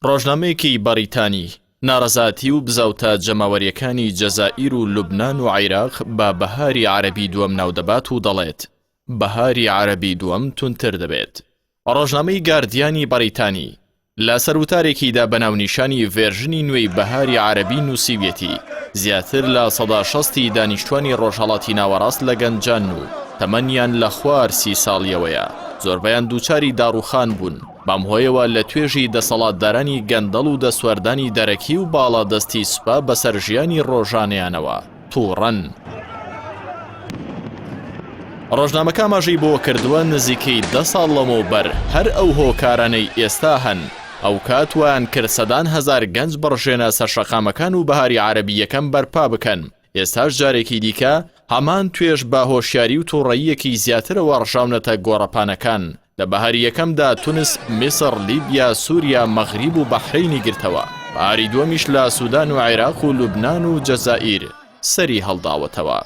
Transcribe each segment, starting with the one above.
ڕۆژنامەیەکی بەریتانی ناڕەزاتی و بزەوتە جەماوەریەکانی جەزائیر و لوبنان و عێراق بە بەهاری عەرەبی دووەم ناودەبات و دەڵێت بەهاری عەرەبی دووەم تونتر دەبێت. ڕۆژنامەی گاردیانی بەریتانی لە سەروتارێکیدا بەناونیشانی ڤێرژنی نوێی بەهاری عەرەبی نووسیوێتی زیاتر لە 160 دانیشتوانی ڕۆژهەڵاتی ناوەڕاست لە گەنجان و تەمەنیان لە خوار 30 ساڵیەوەیە زۆربەیان دووچاری داڕوخان بوون بەم هۆیەوە لە توێژی دەسەڵاتدارانی گەندەڵ و دەسوەردانی دەرەکی و باڵادەستی سوپا بەسەر ژیانی ڕۆژانەیانەوە تووڕەن. ڕۆژنامەکە ئاماژەی بۆ کردووە نزیکەی 10 ساڵ لەمەوبەر هەر ئەو هۆکارانەی ئێستا هەن ئەو کاتوان کرد سەدان هەزار گەنج بڕژێنە سەرشەقامەکان و بەهاری عەرەبی یەکەم بەرپا بکەن. ئێستاش جارێکی دیکە هەمان توێژ بە هۆشیاری و تووڕەییەکی زیاترەوە ڕژاونەتە گۆڕەپانەکان. لە بەهاری یەکەمدا تونس، میسر، لیبیا، سووریا، مەغریب و بەحرەینی گرتەوە. بەهاری دووەمیش لە سوودان و عێراق و لوبنان و جەزائیر سەری هەڵداوەتەوە.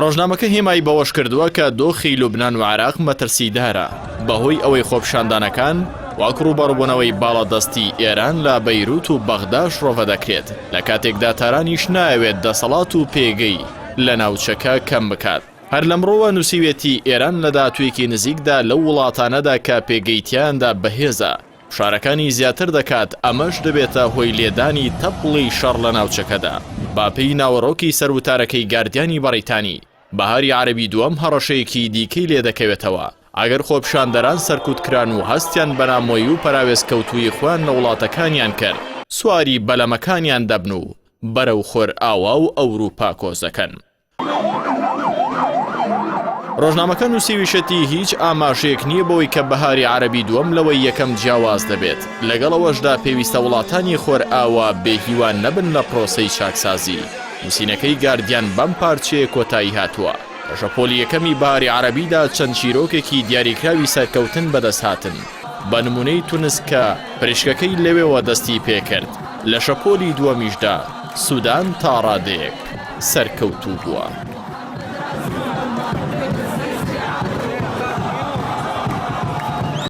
ڕۆژنامەکە هێمای بەوەش کردووە کە دۆخی لوبنان و عێراق مەترسیدارە بەهۆی ئەوەی خۆپشاندانەکان وەک ڕووبەڕووبوونەوەی باڵادەستی ئێران لە بەیروت و بەغدا شڕۆڤە دەکرێت لە کاتێکدا تارانیش نایەوێت دەسەڵات و پێگەی لە ناوچەکە کەم بکات. هەر لەمڕۆوە نووسیوێتی ئێران لە داهاتوویەکی نزیکدا لەو وڵاتانەدا کە پێگەیتیاندا بەهێزە شارەکانی زیاتر دەکات ئەمەش دەبێتە هۆی لێدانی تەپڵی شەڕ لە ناوچەکەدا. باپەی ناوەڕۆکی سەروتارەکەی گاردیانی بەریتانی بەهاری عەرەبی دووەم هەڕەشەیەکی دیکەی لێ دەکەوێتەوە ئەگەر خۆپشاندەران سەرکوتکران و هەستیان بەنامۆیی و پەراوێزکەوتووی خوان لە وڵاتەکانیان کرد سواری بەلەمەکانیان دەبن و بەرەو خۆر ئاوا و ئەوروپا کۆزەکەن. ڕۆژنامەکە نووسیویشەتی هیچ ئاماژەیەک نییە بەوەی کە بەهاری عەرەبی دووەم لەوەی یەکەم جیاواز دەبێت لەگەڵەوەشدا پێویستە وڵاتانی خۆر ئاوا بێهیوان نەبن لە پرۆسەی چاکسازی. نووسینەکەی گاردیان بەم پارچەیە کۆتایی هاتووە. لە شەپۆلی یەکەمی بەهاری عەرەبیدا چەند چیرۆکێکی دیاریکراوی سەرکەوتن بەدەستهاتن بە نمونەی تونس کە پرێشکەکەی لەوێوە دەستی پێکرد. لە شەپۆلی دووەمیشدا سوودان تا ڕادەیەک سەرکەوتوو بووە.